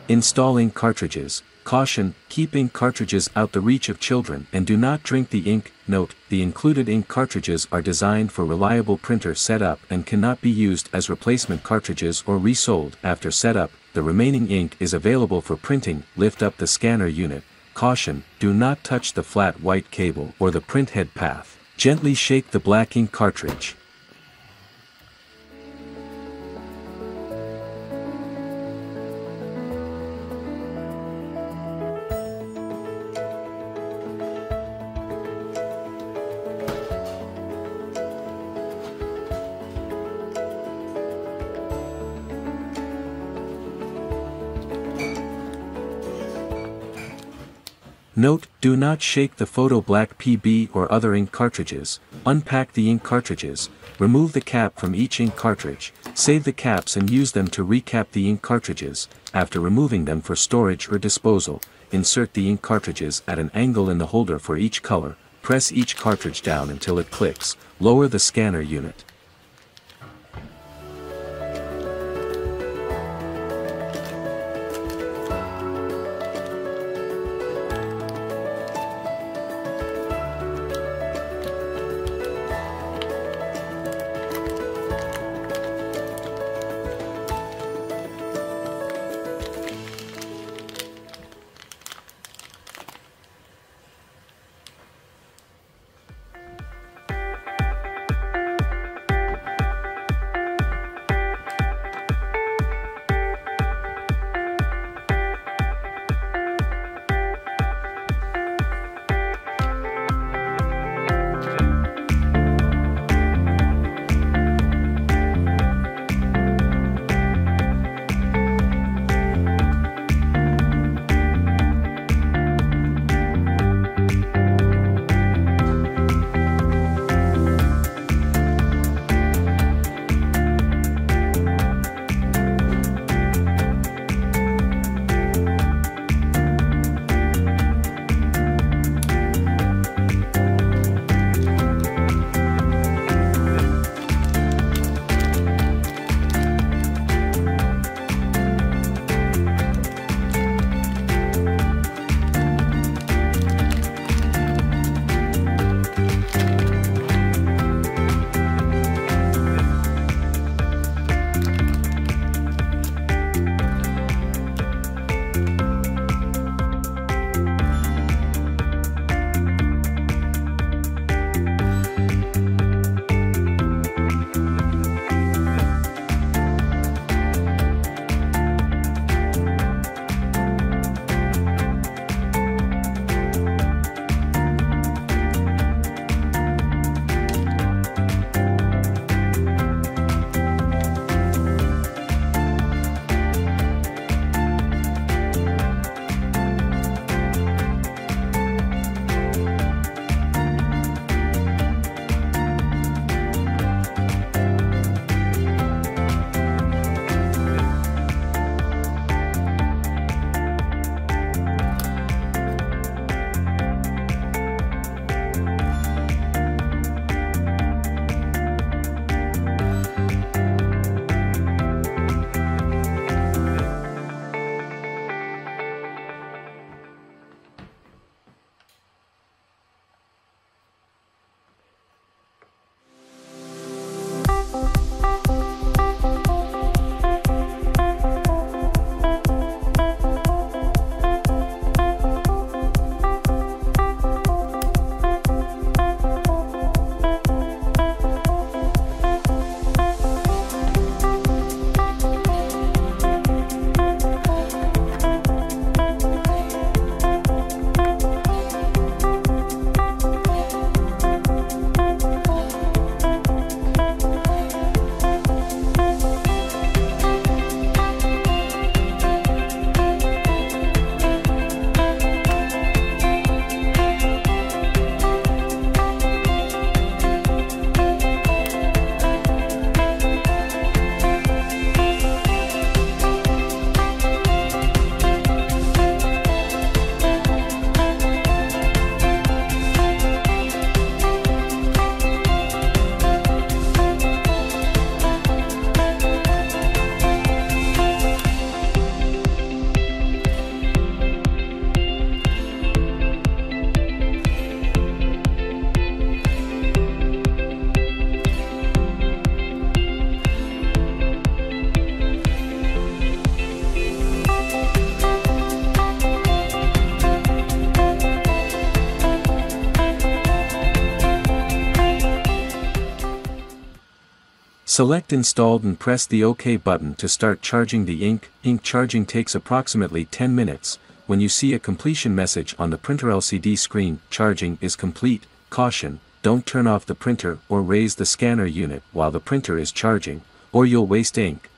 Installing cartridges. Caution, keep ink cartridges out the reach of children and do not drink the ink. Note, the included ink cartridges are designed for reliable printer setup and cannot be used as replacement cartridges or resold after setup. The remaining ink is available for printing. Lift up the scanner unit. Caution, do not touch the flat white cable or the print head path. Gently shake the black ink cartridge. Note, do not shake the photo black PB or other ink cartridges. Unpack the ink cartridges, remove the cap from each ink cartridge, save the caps and use them to recap the ink cartridges. After removing them for storage or disposal, insert the ink cartridges at an angle in the holder for each color, press each cartridge down until it clicks, lower the scanner unit. Select Installed and press the OK button to start charging the ink. Ink charging takes approximately 10 minutes. When you see a completion message on the printer LCD screen, charging is complete. Caution, don't turn off the printer or raise the scanner unit while the printer is charging, or you'll waste ink.